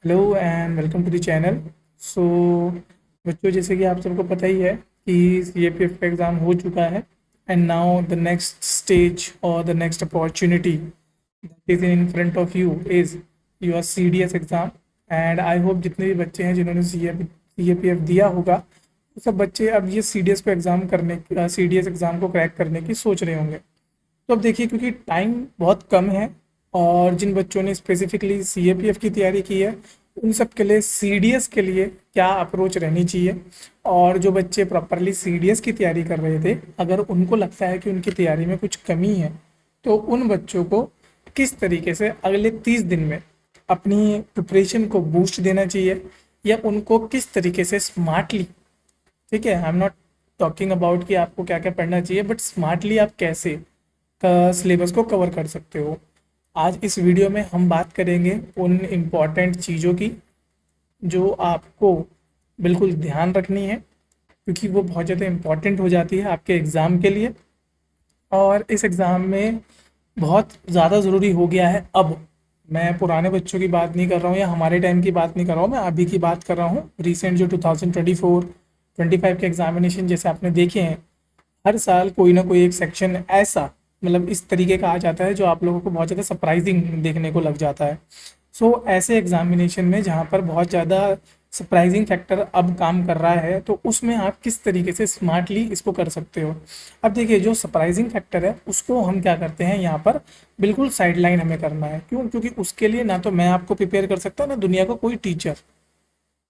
Hello and welcome to the channel. So बच्चों, जैसे कि आप सबको पता ही है कि सीएपीएफ का एग्ज़ाम हो चुका है and now the next stage और the next opportunity that is in front of you is your CDS exam. And I hope जितने भी बच्चे हैं जिन्होंने सीएपीएफ दिया होगा वो सब बच्चे अब ये सीडीएस को एग्ज़ाम करने सीडीएस एग्ज़ाम को क्रैक करने की सोच रहे होंगे। तो अब देखिए, क्योंकि टाइम बहुत कम है और जिन बच्चों ने स्पेसिफिकली सीएपीएफ की तैयारी की है उन सब के लिए सीडीएस के लिए क्या अप्रोच रहनी चाहिए, और जो बच्चे प्रॉपरली सीडीएस की तैयारी कर रहे थे अगर उनको लगता है कि उनकी तैयारी में कुछ कमी है तो उन बच्चों को किस तरीके से अगले 30 दिन में अपनी प्रिपरेशन को बूस्ट देना चाहिए, या उनको किस तरीके से स्मार्टली, ठीक है, I am not talking about कि आपको क्या क्या पढ़ना चाहिए, बट स्मार्टली आप कैसे का सिलेबस को कवर कर सकते हो। आज इस वीडियो में हम बात करेंगे उन इम्पॉर्टेंट चीज़ों की जो आपको बिल्कुल ध्यान रखनी है, क्योंकि वो बहुत ज़्यादा इम्पॉर्टेंट हो जाती है आपके एग्ज़ाम के लिए। और इस एग्ज़ाम में बहुत ज़्यादा ज़रूरी हो गया है अब। मैं पुराने बच्चों की बात नहीं कर रहा हूँ या हमारे टाइम की बात नहीं कर रहा हूँ, मैं अभी की बात कर रहा हूँ। रिसेंट जो 2024 25 के एग्जामिनेशन जैसे आपने देखे हैं, हर साल कोई ना कोई एक सेक्शन ऐसा, मतलब इस तरीके का आ जाता है जो आप लोगों को बहुत ज़्यादा सरप्राइजिंग देखने को लग जाता है। सो ऐसे एग्जामिनेशन में जहाँ पर बहुत ज़्यादा सरप्राइजिंग फैक्टर अब काम कर रहा है तो उसमें आप किस तरीके से स्मार्टली इसको कर सकते हो। अब देखिए, जो सरप्राइजिंग फैक्टर है उसको हम क्या करते हैं यहाँ पर, बिल्कुल साइडलाइन हमें करना है। क्यों? क्योंकि उसके लिए ना तो मैं आपको प्रिपेयर कर सकता ना दुनिया का कोई टीचर,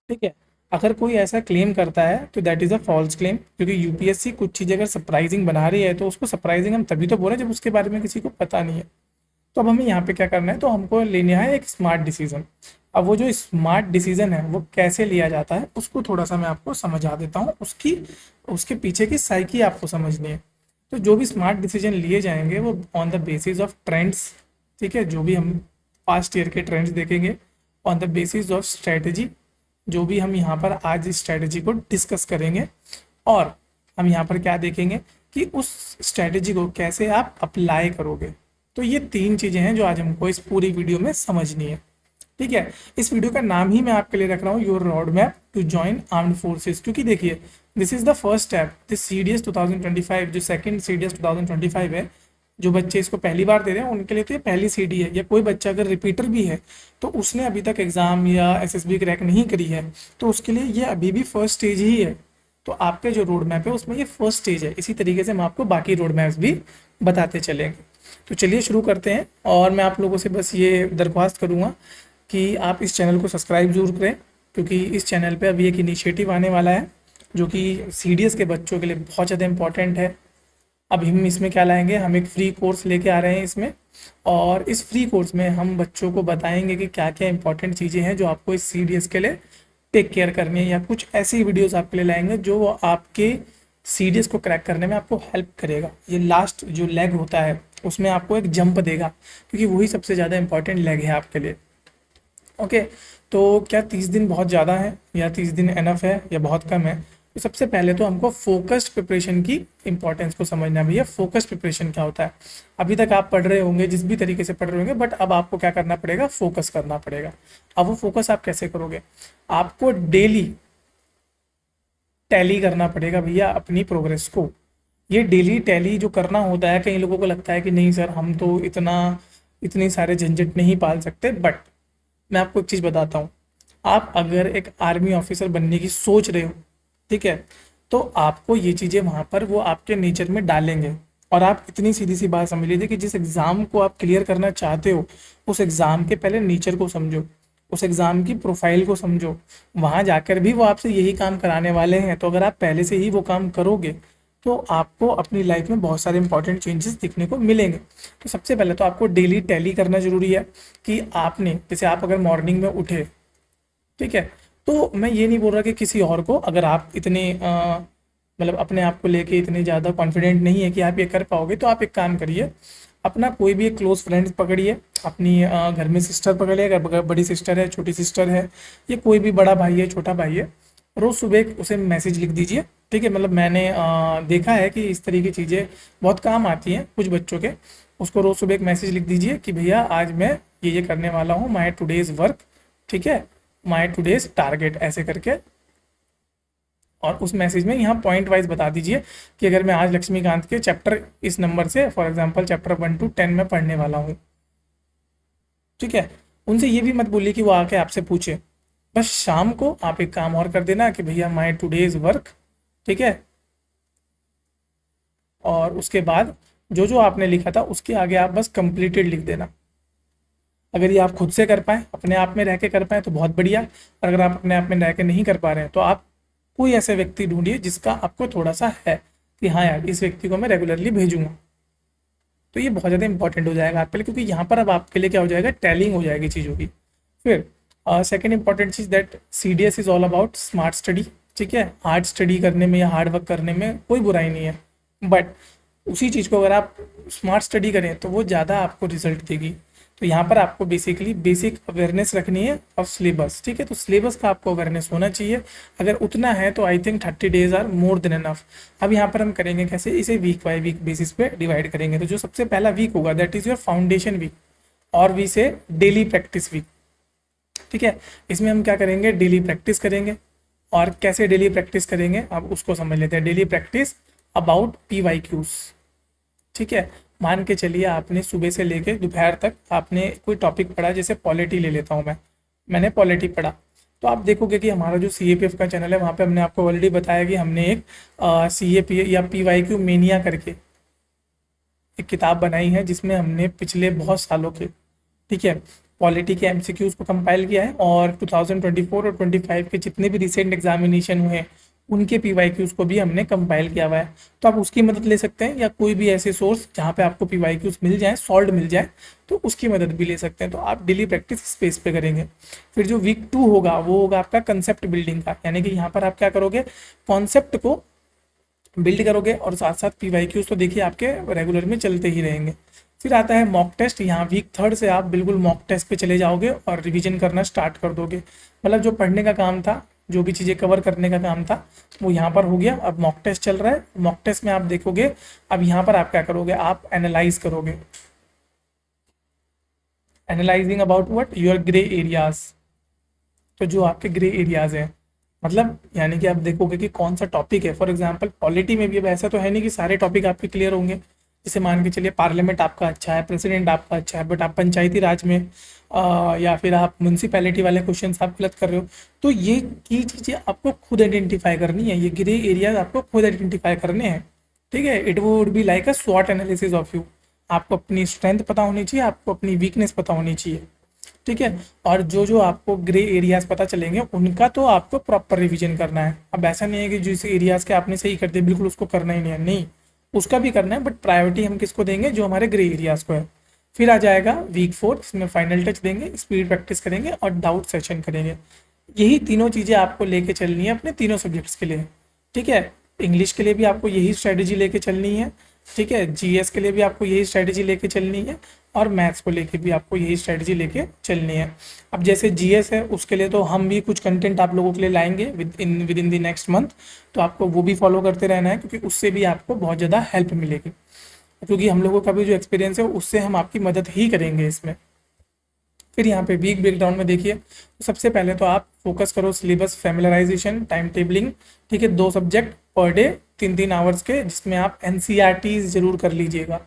ठीक है। अगर कोई ऐसा क्लेम करता है तो that is a false claim, क्योंकि यूपीएससी कुछ चीज़ अगर सरप्राइजिंग बना रही है तो उसको सरप्राइजिंग हम तभी तो बोले जब उसके बारे में किसी को पता नहीं है। तो अब हमें यहाँ पे क्या करना है, तो हमको लेना है एक स्मार्ट डिसीजन। अब वो जो स्मार्ट डिसीजन है वो कैसे लिया जाता है उसको थोड़ा सा मैं आपको समझा देता हूँ, उसकी उसके पीछे की साइकी आपको समझनी है। तो जो भी स्मार्ट डिसीजन लिए जाएंगे वो on the basis of trends, ठीक है, जो भी हम पास्ट ईयर के ट्रेंड्स देखेंगे, on the basis of strategy, जो भी हम यहाँ पर आज इस स्ट्रेटजी को डिस्कस करेंगे, और हम यहाँ पर क्या देखेंगे कि उस स्ट्रेटजी को कैसे आप अप्लाई करोगे। तो ये तीन चीज़ें हैं जो आज हमको इस पूरी वीडियो में समझनी है, ठीक है। इस वीडियो का नाम ही मैं आपके लिए रख रहा हूँ your road map to join armed forces, क्योंकि देखिए, this is the first step, this CDS 2025 जो सेकंड सीडीएस 2025 है, जो बच्चे इसको पहली बार दे रहे हैं उनके लिए तो ये पहली सीडी है। या कोई बच्चा अगर रिपीटर भी है तो उसने अभी तक एग्जाम या एसएसबी क्रैक नहीं करी है तो उसके लिए ये अभी भी फर्स्ट स्टेज ही है। तो आपके जो रोड मैप है उसमें ये फर्स्ट स्टेज है। इसी तरीके से हम आपको बाकी रोड मैप्स भी बताते चलेंगे। तो चलिए शुरू करते हैं, और मैं आप लोगों से बस ये दरख्वास्त करूँगा कि आप इस चैनल को सब्सक्राइब जरूर करें, क्योंकि इस चैनल पे अभी एक इनिशिएटिव आने वाला है जो कि सीडीएस के बच्चों के लिए बहुत ज़्यादा इंपॉर्टेंट है। अब हम इसमें क्या लाएंगे, हम एक फ्री कोर्स लेके आ रहे हैं इसमें, और इस फ्री कोर्स में हम बच्चों को बताएंगे कि क्या क्या इंपॉर्टेंट चीज़ें हैं जो आपको इस सीडीएस के लिए टेक केयर करनी है, या कुछ ऐसी वीडियोस आपके लिए लाएंगे जो आपके सीडीएस को क्रैक करने में आपको हेल्प करेगा। ये लास्ट जो लेग होता है उसमें आपको एक जंप देगा, क्योंकि वही सबसे ज़्यादा इंपॉर्टेंट लेग है आपके लिए। ओके, तो क्या 30 दिन बहुत ज़्यादा है या 30 दिन एनफ है या बहुत कम है? तो सबसे पहले तो हमको फोकस्ड प्रिपरेशन की इंपॉर्टेंस को समझना है। भैया, फोकस्ड प्रिपरेशन क्या होता है? अभी तक आप पढ़ रहे होंगे जिस भी तरीके से पढ़ रहे होंगे, बट अब आपको क्या करना पड़ेगा, फोकस करना पड़ेगा। अब वो फोकस आप कैसे करोगे? आपको डेली टैली करना पड़ेगा भैया अपनी प्रोग्रेस को। ये डेली टैली जो करना होता है, कई लोगों को लगता है कि नहीं सर हम तो इतने सारे झंझट नहीं पाल सकते, बट मैं आपको एक चीज़ बताता हूँ। आप अगर एक आर्मी ऑफिसर बनने की सोच रहे हो, ठीक है, तो आपको ये चीज़ें वहाँ पर वो आपके नेचर में डालेंगे। और आप इतनी सीधी सी बात समझ लीजिए कि जिस एग्ज़ाम को आप क्लियर करना चाहते हो उस एग्ज़ाम के पहले नेचर को समझो, उस एग्ज़ाम की प्रोफाइल को समझो। वहाँ जाकर भी वो आपसे यही काम कराने वाले हैं, तो अगर आप पहले से ही वो काम करोगे तो आपको अपनी लाइफ में बहुत सारे इंपॉर्टेंट चेंजेस दिखने को मिलेंगे। तो सबसे पहले तो आपको डेली टैली करना ज़रूरी है कि आपने, जैसे आप अगर मॉर्निंग में उठे, ठीक है, तो मैं ये नहीं बोल रहा कि किसी और को, अगर आप इतने मतलब अपने आप को लेके इतने ज़्यादा कॉन्फिडेंट नहीं है कि आप ये कर पाओगे, तो आप एक काम करिए, अपना कोई भी एक क्लोज फ्रेंड्स पकड़िए, अपनी घर में सिस्टर पकड़ लिया, अगर बड़ी सिस्टर है, छोटी सिस्टर है, ये कोई भी बड़ा भाई है, छोटा भाई है, रोज़ सुबह उसे मैसेज लिख दीजिए, ठीक है। मतलब मैंने देखा है कि इस तरह की चीज़ें बहुत काम आती हैं कुछ बच्चों के। उसको रोज़ सुबह एक मैसेज लिख दीजिए कि भैया आज मैं ये करने वाला हूँ, माई टुडेज़ वर्क, ठीक है, माई टूडेज टारगेट ऐसे करके, और उस मैसेज में यहाँ पॉइंट वाइज बता दीजिए कि अगर मैं आज लक्ष्मीकांत के चैप्टर इस नंबर से फॉर एग्जांपल चैप्टर 1 to 10 में पढ़ने वाला हूँ। ठीक है, उनसे ये भी मत बोलिए कि वो आके आपसे पूछे। बस शाम को आप एक काम और कर देना कि भैया माई टूडेज वर्क, ठीक है, और उसके बाद जो जो आपने लिखा था उसके आगे आप बस कंप्लीटेड लिख देना। अगर ये आप खुद से कर पाए, अपने आप में रह के कर पाए तो बहुत बढ़िया, और अगर आप अपने आप में रह के नहीं कर पा रहे हैं तो आप कोई ऐसे व्यक्ति ढूंढिए जिसका आपको थोड़ा सा है कि हाँ यार इस व्यक्ति को मैं रेगुलरली भेजूंगा। तो ये बहुत ज़्यादा इंपॉर्टेंट हो जाएगा आपके लिए, क्योंकि यहाँ पर अब आपके लिए क्या हो जाएगा, टैलिंग हो जाएगी चीज़ों की। फिर second important cheese that CDS is all about smart study. ठीक है, हार्ड स्टडी करने में या हार्ड वर्क करने में कोई बुराई नहीं है, बट उसी चीज़ को अगर आप स्मार्ट स्टडी करें तो वो ज़्यादा आपको रिजल्ट देगी। तो यहाँ पर आपको बेसिकली बेसिक अवेयरनेस रखनी है ऑफ सिलेबस। ठीक है, तो सिलेबस का आपको अवेयरनेस होना चाहिए। अगर उतना है तो I think 30 days are more than enough. अब यहाँ पर हम करेंगे कैसे, इसे वीक बाय वीक बेसिस पे डिवाइड करेंगे। तो जो सबसे पहला वीक होगा that is your foundation week, और we say daily practice week. ठीक है, इसमें हम क्या करेंगे, डेली प्रैक्टिस करेंगे। और कैसे डेली प्रैक्टिस करेंगे अब उसको समझ लेते हैं। Daily practice about PYQs। ठीक है, मान के चलिए आपने सुबह से लेके दोपहर तक आपने कोई टॉपिक पढ़ा, जैसे पॉलिटी ले लेता हूँ मैंने पॉलिटी पढ़ा, तो आप देखोगे कि हमारा जो CAPF का चैनल है वहाँ पे हमने आपको ऑलरेडी बताया कि हमने एक CAP या PYQ मेनिया करके एक किताब बनाई है, जिसमें हमने पिछले बहुत सालों के, ठीक है, पॉलिटी के MCQs को कंपाइल किया है, और 2024 और 25 के जितने भी रिसेंट एग्जामिनेशन हुए हैं उनके PYQs को भी हमने कंपाइल किया हुआ है। तो आप उसकी मदद ले सकते हैं, या कोई भी ऐसे सोर्स जहाँ पे आपको PYQs मिल जाए, सॉल्व मिल जाए, तो उसकी मदद भी ले सकते हैं। तो आप डेली प्रैक्टिस स्पेस पे करेंगे। फिर जो वीक 2 होगा वो होगा आपका कंसेप्ट बिल्डिंग का, यानी कि यहाँ पर आप क्या करोगे, कॉन्सेप्ट को बिल्ड करोगे, और साथ साथ PYQs तो देखिए आपके रेगुलर में चलते ही रहेंगे। फिर आता है मॉक टेस्ट। यहाँ वीक 3 से आप बिल्कुल मॉक टेस्ट पे चले जाओगे और रिवीजन करना स्टार्ट कर दोगे। मतलब जो पढ़ने का काम था, जो भी चीज़ें कवर करने का काम था, वो यहाँ पर हो गया। अब मॉक टेस्ट चल रहा है, मॉक टेस्ट में आप देखोगे, अब यहाँ पर आप क्या करोगे, आप एनालाइज करोगे। Analysing about what, your grey areas. तो जो आपके ग्रे एरियाज हैं, मतलब यानी कि आप देखोगे कि कौन सा टॉपिक है। फॉर एग्जांपल पॉलिटी में भी अब ऐसा तो है नहीं कि सारे टॉपिक आपके क्लियर होंगे। जैसे मान के चलिए पार्लियामेंट आपका अच्छा है, प्रेसिडेंट आपका अच्छा है, बट आप पंचायती राज में या फिर आप म्यूनसिपैलिटी वाले क्वेश्चन आप गलत कर रहे हो। तो ये की चीज़ें आपको खुद आइडेंटिफाई करनी है, ये ग्रे एरियाज आपको खुद आइडेंटिफाई करने हैं। ठीक है, it would be like a स्वॉट एनालिसिस ऑफ यू। आपको अपनी स्ट्रेंथ पता होनी चाहिए, आपको अपनी वीकनेस पता होनी चाहिए। ठीक है, और जो जो आपको ग्रे एरियाज पता चलेंगे उनका तो आपको प्रॉपर रिवीजन करना है। अब ऐसा नहीं है कि जिस एरियाज के आपने सही कर दिए बिल्कुल उसको करना ही नहीं है, नहीं, उसका भी करना है, बट प्रायोरिटी हम किसको देंगे, जो हमारे ग्रे एरियाज को है। फिर आ जाएगा वीक 4, इसमें फाइनल टच देंगे, स्पीड प्रैक्टिस करेंगे और डाउट सेशन करेंगे। यही तीनों चीज़ें आपको लेके चलनी है अपने तीनों सब्जेक्ट्स के लिए। ठीक है, इंग्लिश के लिए भी आपको यही स्ट्रेटेजी लेके चलनी है। ठीक है, GS के लिए भी आपको यही स्ट्रेटेजी लेके चलनी है, और मैथ्स को लेके भी आपको यही स्ट्रेटेजी लेके चलनी है। अब जैसे GS है उसके लिए तो हम भी कुछ कंटेंट आप लोगों के लिए लाएंगे with in the next month, तो आपको वो भी फॉलो करते रहना है, क्योंकि उससे भी आपको बहुत ज़्यादा हेल्प मिलेगी। क्योंकि हम लोगों का भी जो एक्सपीरियंस है उससे हम आपकी मदद ही करेंगे इसमें। फिर यहाँ पे वीक ब्रेकडाउन में देखिए, तो सबसे पहले तो आप फोकस करो सिलेबस फैमिलराइजेशन, टाइम टेबलिंग। ठीक है, 2 सब्जेक्ट पर डे 3-3 आवर्स के, जिसमें आप NCERTs जरूर कर लीजिएगा।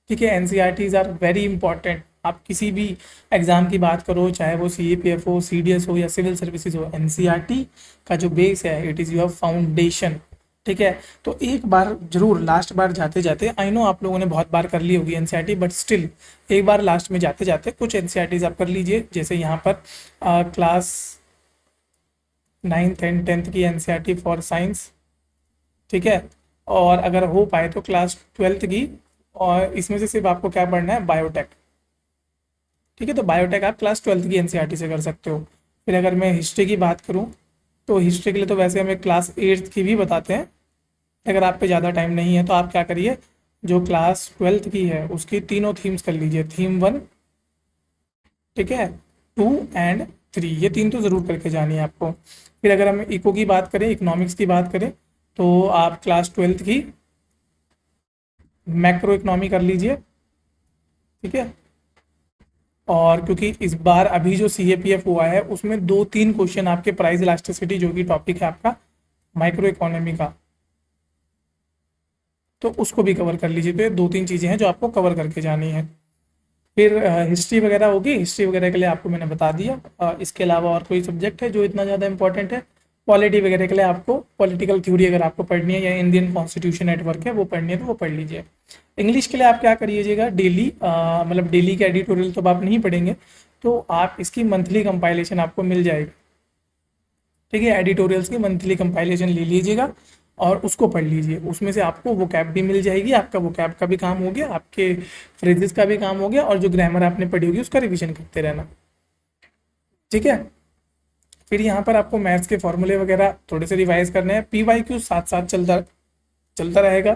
ठीक है, NCERTs आर वेरी इंपॉर्टेंट। आप किसी भी एग्जाम की बात करो, चाहे वो CAPF हो, CDS हो या सिविल सर्विसेज हो, NCERT का जो बेस है इट इज़ योर फाउंडेशन। ठीक है, तो एक बार जरूर लास्ट बार जाते जाते, आई नो आप लोगों ने बहुत बार कर ली होगी NCERT, बट स्टिल एक बार लास्ट में जाते जाते कुछ NCERTs आप कर लीजिए। जैसे यहाँ पर क्लास 9th एंड 10th की NCERT फॉर साइंस। ठीक है, और अगर हो पाए तो क्लास 12th की, और इसमें से सिर्फ आपको क्या पढ़ना है, बायोटेक। ठीक है, तो बायोटेक आप क्लास 12th की NCERT से कर सकते हो। फिर अगर मैं हिस्ट्री की बात करूँ तो हिस्ट्री के लिए तो वैसे हमें क्लास 8th की भी बताते हैं। अगर आप पे ज़्यादा टाइम नहीं है तो आप क्या करिए, जो क्लास 12th की है उसकी तीनों थीम्स कर लीजिए, थीम 1, ठीक है, 2 एंड 3, ये 3 तो ज़रूर करके जानी है आपको। फिर अगर हम इको की बात करें, इकोनॉमिक्स की बात करें, तो आप क्लास 12th की मैक्रो इकोनॉमी कर लीजिए। ठीक है, और क्योंकि इस बार अभी जो CAPF हुआ है उसमें 2-3 क्वेश्चन आपके प्राइस इलास्टिसिटी जो कि टॉपिक है आपका माइक्रो इकोनॉमी का, तो उसको भी कवर कर लीजिए। तो ये 2-3 चीज़ें हैं जो आपको कवर करके जानी है। फिर हिस्ट्री वगैरह होगी, हिस्ट्री वगैरह के लिए आपको मैंने बता दिया। इसके अलावा और कोई सब्जेक्ट है जो इतना ज़्यादा इंपॉर्टेंट है? पॉलिटी वगैरह के लिए आपको पॉलिटिकल थ्योरी अगर आपको पढ़नी है या इंडियन कॉन्स्टिट्यूशन नेटवर्क है वो पढ़नी है तो वो पढ़ लीजिए। इंग्लिश के लिए आप क्या करिएगा, डेली मतलब डेली के एडिटोरियल तो आप नहीं पढ़ेंगे, तो आप इसकी मंथली कंपाइलेशन आपको मिल जाएगी। ठीक है, एडिटोरियल्स की मंथली कंपाइलेशन ले लीजिएगा और उसको पढ़ लीजिए। उसमें से आपको वो कैब भी मिल जाएगी, आपका वो कैब का भी काम हो गया, आपके फ्रेजेस का भी काम हो गया, और जो ग्रामर आपने पढ़ी होगी उसका रिवीजन करते रहना। ठीक है, फिर यहाँ पर आपको मैथ्स के फॉर्मूले वगैरह थोड़े से रिवाइज करने हैं। PYQ साथ साथ चलता चलता रहेगा।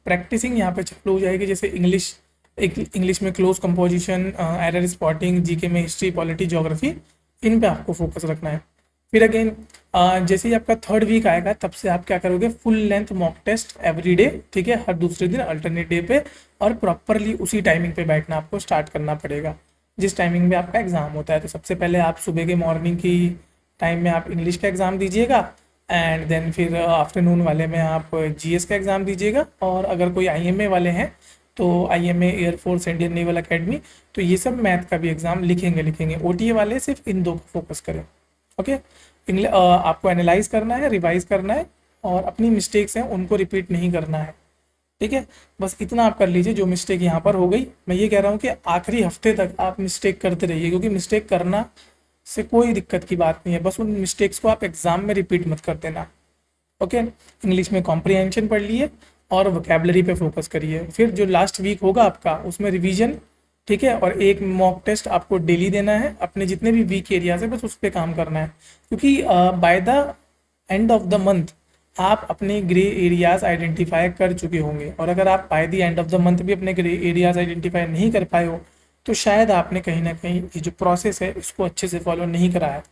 प्रैक्टिसिंग यहाँ पे चालू हो जाएगी, जैसे इंग्लिश में close composition, error spotting, GK में हिस्ट्री, पॉलिटी, ज्योग्राफी, इन पे आपको फोकस रखना है। फिर अगेन जैसे ही आपका 3rd वीक आएगा तब से आप क्या करोगे, full length mock test every day. ठीक है, हर दूसरे दिन अल्टरनेट डे पे, और प्रॉपरली उसी टाइमिंग पे बैठना आपको स्टार्ट करना पड़ेगा जिस टाइमिंग में आपका एग्जाम होता है। तो सबसे पहले आप सुबह के मॉर्निंग की टाइम में आप इंग्लिश का एग्ज़ाम दीजिएगा, एंड देन फिर आफ्टरनून वाले में आप GS का एग्ज़ाम दीजिएगा। और अगर कोई IMA वाले हैं तो IMA air force Indian naval academy, तो ये सब मैथ का भी एग्ज़ाम लिखेंगे। OTA वाले सिर्फ इन 2 को फोकस करें। ओके, आपको एनालाइज करना है, रिवाइज करना है, और अपनी मिस्टेक्स हैं उनको रिपीट नहीं करना है। ठीक है, बस इतना आप कर लीजिए। जो मिस्टेक यहाँ पर हो गई, मैं ये कह रहा हूँ कि आखिरी हफ्ते तक आप मिस्टेक करते रहिए, क्योंकि मिस्टेक करना से कोई दिक्कत की बात नहीं है, बस उन मिस्टेक्स को आप एग्जाम में रिपीट मत कर देना। ओके, इंग्लिश में कॉम्प्रिहेंशन पढ़ लिए और वोकेबलरी पे फोकस करिए। फिर जो लास्ट वीक होगा आपका उसमें रिवीजन, ठीक है, और एक मॉक टेस्ट आपको डेली देना है। अपने जितने भी वीक एरियाज है बस उस पर काम करना है, क्योंकि by the end of the month आप अपने ग्रे एरियाज आइडेंटिफाई कर चुके होंगे। और अगर आप by the end of the month भी अपने ग्रे एरियाज आइडेंटिफाई नहीं कर पाए हो तो शायद आपने कहीं ना कहीं ये जो प्रोसेस है इसको अच्छे से फॉलो नहीं करा है।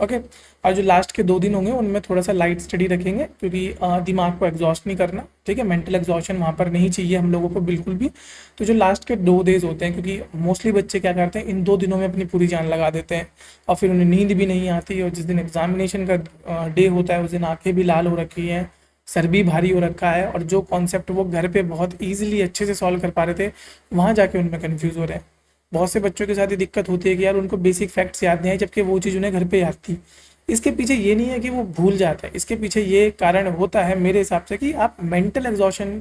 ओके, और जो लास्ट के 2 दिन होंगे उनमें थोड़ा सा लाइट स्टडी रखेंगे, क्योंकि दिमाग को एग्जॉस्ट नहीं करना। ठीक है, मेंटल एग्जॉशन वहाँ पर नहीं चाहिए हम लोगों को बिल्कुल भी। तो जो लास्ट के 2 डेज होते हैं, क्योंकि मोस्टली बच्चे क्या करते हैं, इन 2 दिनों में अपनी पूरी जान लगा देते हैं और फिर उन्हें नींद भी नहीं आती, और जिस दिन एग्जामिनेशन का डे होता है उस दिन आंखें भी लाल हो रखी हैं, सर भी भारी हो रखा है, और जो कॉन्सेप्ट वो घर पे बहुत ईजिली अच्छे से सॉल्व कर पा रहे थे वहाँ जाके उनमें कन्फ्यूज़ हो रहे हैं। बहुत से बच्चों के साथ ये दिक्कत होती है कि यार उनको बेसिक फैक्ट्स याद नहीं है, जबकि वो चीज़ उन्हें घर पे याद थी। इसके पीछे ये नहीं है कि वो भूल जाता है, इसके पीछे ये कारण होता है मेरे हिसाब से कि आप मेंटल एग्जॉशन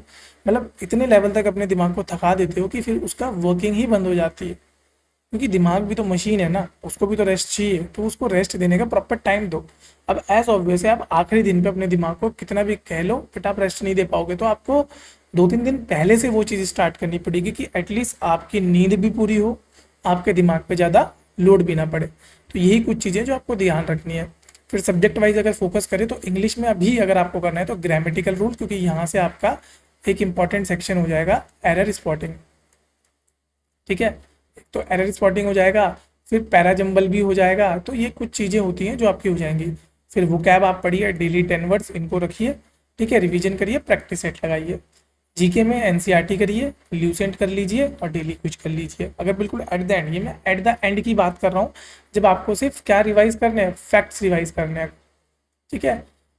मतलब इतने लेवल तक अपने दिमाग को थका देते हो कि फिर उसका वर्किंग ही बंद हो जाती है। क्योंकि दिमाग भी तो मशीन है ना, उसको भी तो रेस्ट चाहिए, तो उसको रेस्ट देने का प्रॉपर टाइम दो। अब एज ऑब्वियस है, आप आखिरी दिन पे अपने दिमाग को कितना भी कह लो बट आप रेस्ट नहीं दे पाओगे, तो आपको 2-3 दिन पहले से वो चीज़ स्टार्ट करनी पड़ेगी कि एटलीस्ट आपकी नींद भी पूरी हो, आपके दिमाग पे ज़्यादा लोड भी ना पड़े। तो यही कुछ चीज़ें जो आपको ध्यान रखनी है। फिर सब्जेक्ट वाइज अगर फोकस करें तो इंग्लिश में अभी अगर आपको करना है तो ग्रामेटिकल रूल, क्योंकि यहाँ से आपका एक इंपॉर्टेंट सेक्शन हो जाएगा एरर स्पॉटिंग। ठीक है, तो एरर स्पॉटिंग हो जाएगा, फिर पैराजम्बल भी हो जाएगा। तो ये कुछ चीज़ें होती हैं जो आपकी हो जाएंगी। फिर वोकैब आप पढ़िए, डेली 10 वर्ड्स इनको रखिए। ठीक है, रिवीजन करिए, प्रैक्टिस सेट लगाइए। जीके में एनसीईआरटी करिए, ल्यूसेंट कर लीजिए और डेली कुछ कर लीजिए। अगर बिल्कुल एट द एंड, ये मैं एट द एंड की बात कर रहा हूँ, जब आपको सिर्फ क्या रिवाइज करने हैं, फैक्ट्स रिवाइज करने हैं। ठीक है,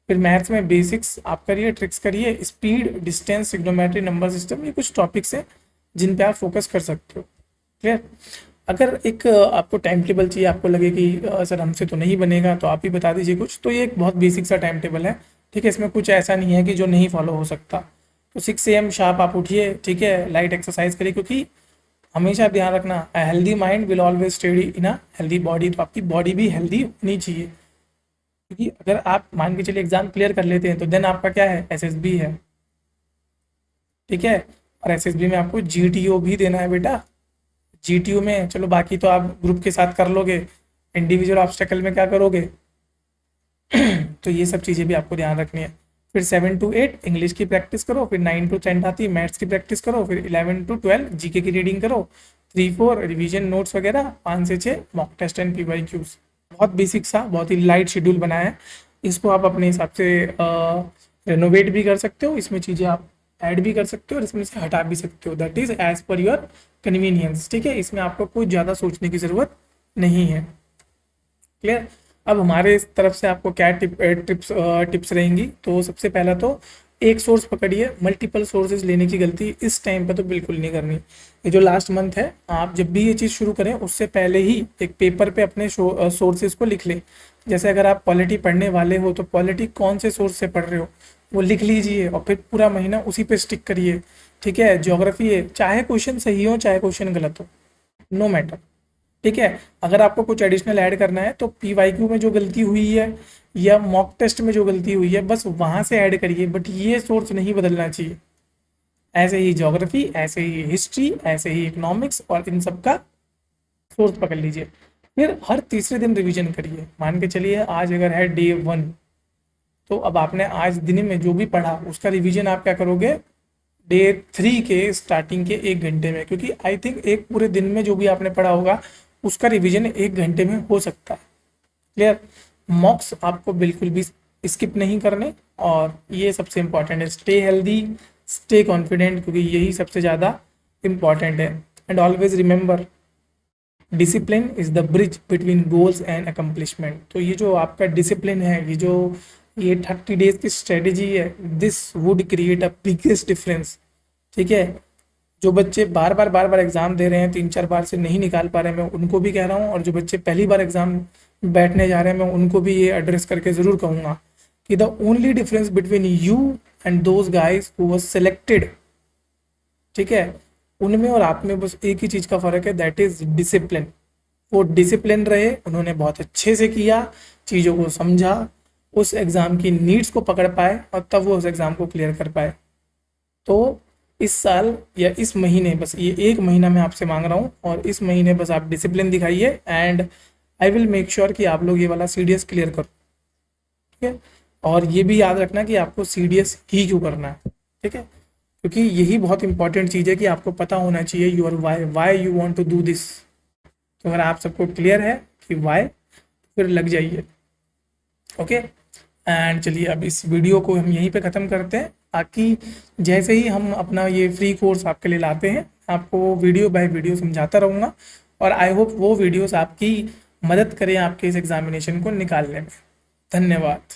फिर मैथ्स में बेसिक्स आप करिए, ट्रिक्स करिए, speed, distance, trigonometry, number system, ये कुछ टॉपिक्स हैं जिन पे आप फोकस कर सकते हो। क्लियर? अगर एक आपको टाइम टेबल चाहिए, आपको लगे कि सर हमसे तो नहीं बनेगा, तो आप ही बता दीजिए कुछ। तो ये एक बहुत बेसिक सा टाइम टेबल है। ठीक है, इसमें कुछ ऐसा नहीं है कि जो नहीं फॉलो हो सकता। तो 6 AM शार्प आप उठिए। ठीक है, लाइट एक्सरसाइज करिए, क्योंकि हमेशा ध्यान रखना, a healthy mind will always study in a healthy body. तो आपकी बॉडी भी हेल्दी होनी चाहिए, क्योंकि अगर आप मान के चलिए एग्जाम क्लियर कर लेते हैं तो देन आपका क्या है, SSB है। ठीक है, और SSB में आपको GTO भी देना है बेटा। GTO में चलो बाकी तो आप ग्रुप के साथ कर लोगे, इंडिविजुअल ऑब्स्टेकल में क्या करोगे? तो ये सब चीज़ें भी आपको ध्यान रखनी है। फिर 7 to 8 इंग्लिश की प्रैक्टिस करो, फिर 9 to 10 आती है मैथ्स की प्रैक्टिस करो, फिर 11 to 12 जीके की रीडिंग करो, 3-4 रिवीजन नोट्स वगैरह, 5 से 6 मॉक टेस्ट एंड PYQs। बहुत बेसिक सा, बहुत ही लाइट शेड्यूल बनाया है। इसको आप अपने हिसाब से रिनोवेट भी कर सकते हो, इसमें चीज़ें आप ऐड भी कर सकते हो और इसमें से हटा भी सकते हो, that is as per your convenience. ठीक है, इसमें आपको कोई ज़्यादा सोचने की ज़रूरत नहीं है। क्लियर। अब हमारे इस तरफ से आपको क्या टिप्स रहेंगी, तो सबसे पहला तो एक सोर्स पकड़िए, मल्टीपल सोर्सेज लेने की गलती इस टाइम पे तो बिल्कुल नहीं करनी। ये जो लास्ट मंथ है, आप जब भी ये चीज़ शुरू करें उससे पहले ही एक पेपर पे अपने सोर्सेज को लिख लें। जैसे अगर आप पॉलिटी पढ़ने वाले हो तो पॉलिटी कौन से सोर्स से पढ़ रहे हो वो लिख लीजिए और फिर पूरा महीना उसी पे स्टिक करिए। ठीक है, ज्योग्राफी है, चाहे क्वेश्चन सही हो चाहे क्वेश्चन गलत हो, नो मैटर। ठीक है, अगर आपको कुछ एडिशनल ऐड करना है तो पीवाईक्यू में जो गलती हुई है या मॉक टेस्ट में जो गलती हुई है बस वहां से ऐड करिए, बट ये सोर्स नहीं बदलना चाहिए। ऐसे ही ज्योग्राफी, ऐसे ही हिस्ट्री, ऐसे ही इकोनॉमिक्स, और इन सब का सोर्स पकड़ लीजिए। फिर हर तीसरे दिन रिवीजन करिए। मान के चलिए आज अगर है डे 1, तो अब आपने आज दिन में जो भी पढ़ा उसका रिवीजन आप क्या करोगे डे 3 के स्टार्टिंग के 1 घंटे में, क्योंकि आई थिंक एक पूरे दिन में जो भी आपने पढ़ा होगा उसका रिवीजन 1 घंटे में हो सकता है। क्लियर। मॉक्स आपको बिल्कुल भी स्किप नहीं करने, और ये सबसे इंपॉर्टेंट है, स्टे हेल्दी, स्टे कॉन्फिडेंट, क्योंकि यही सबसे ज़्यादा इंपॉर्टेंट है। And always remember, discipline is the bridge between goals and accomplishment. तो ये जो आपका डिसिप्लिन है, ये 30 डेज की स्ट्रेटेजी है, this would create a biggest difference. ठीक है, जो बच्चे बार बार एग्जाम दे रहे हैं, 3-4 बार से नहीं निकाल पा रहे हैं, मैं उनको भी कह रहा हूँ, और जो बच्चे पहली बार एग्जाम बैठने जा रहे हैं मैं उनको भी ये एड्रेस करके ज़रूर कहूँगा कि the only difference between you and those guys who was selected, ठीक है, उनमें और आप में बस एक ही चीज़ का फ़र्क है, दैट इज़ डिसिप्लिन। वो डिसिप्लिन रहे, उन्होंने बहुत अच्छे से किया, चीज़ों को समझा, उस एग्ज़ाम की नीड्स को पकड़ पाए और तब वो उस एग्ज़ाम को क्लियर कर पाए। तो इस साल या इस महीने, बस ये 1 महीना मैं आपसे मांग रहा हूँ, और इस महीने बस आप डिसिप्लिन दिखाइए and I will make sure कि आप लोग ये वाला CDS क्लियर करो। ठीक है, और ये भी याद रखना कि आपको CDS ही क्यों करना है। ठीक है, क्योंकि यही बहुत इंपॉर्टेंट चीज़ है कि आपको पता होना चाहिए your why you want to do this. तो अगर आप सबको क्लियर है कि वाई, फिर लग जाइए। ओके, एंड चलिए अब इस वीडियो को हम यहीं पे ख़त्म करते हैं, ताकि जैसे ही हम अपना ये फ्री कोर्स आपके लिए लाते हैं आपको वीडियो बाय वीडियो समझाता रहूँगा, और आई होप वो वीडियोस आपकी मदद करें आपके इस एग्जामिनेशन को निकालने में। धन्यवाद।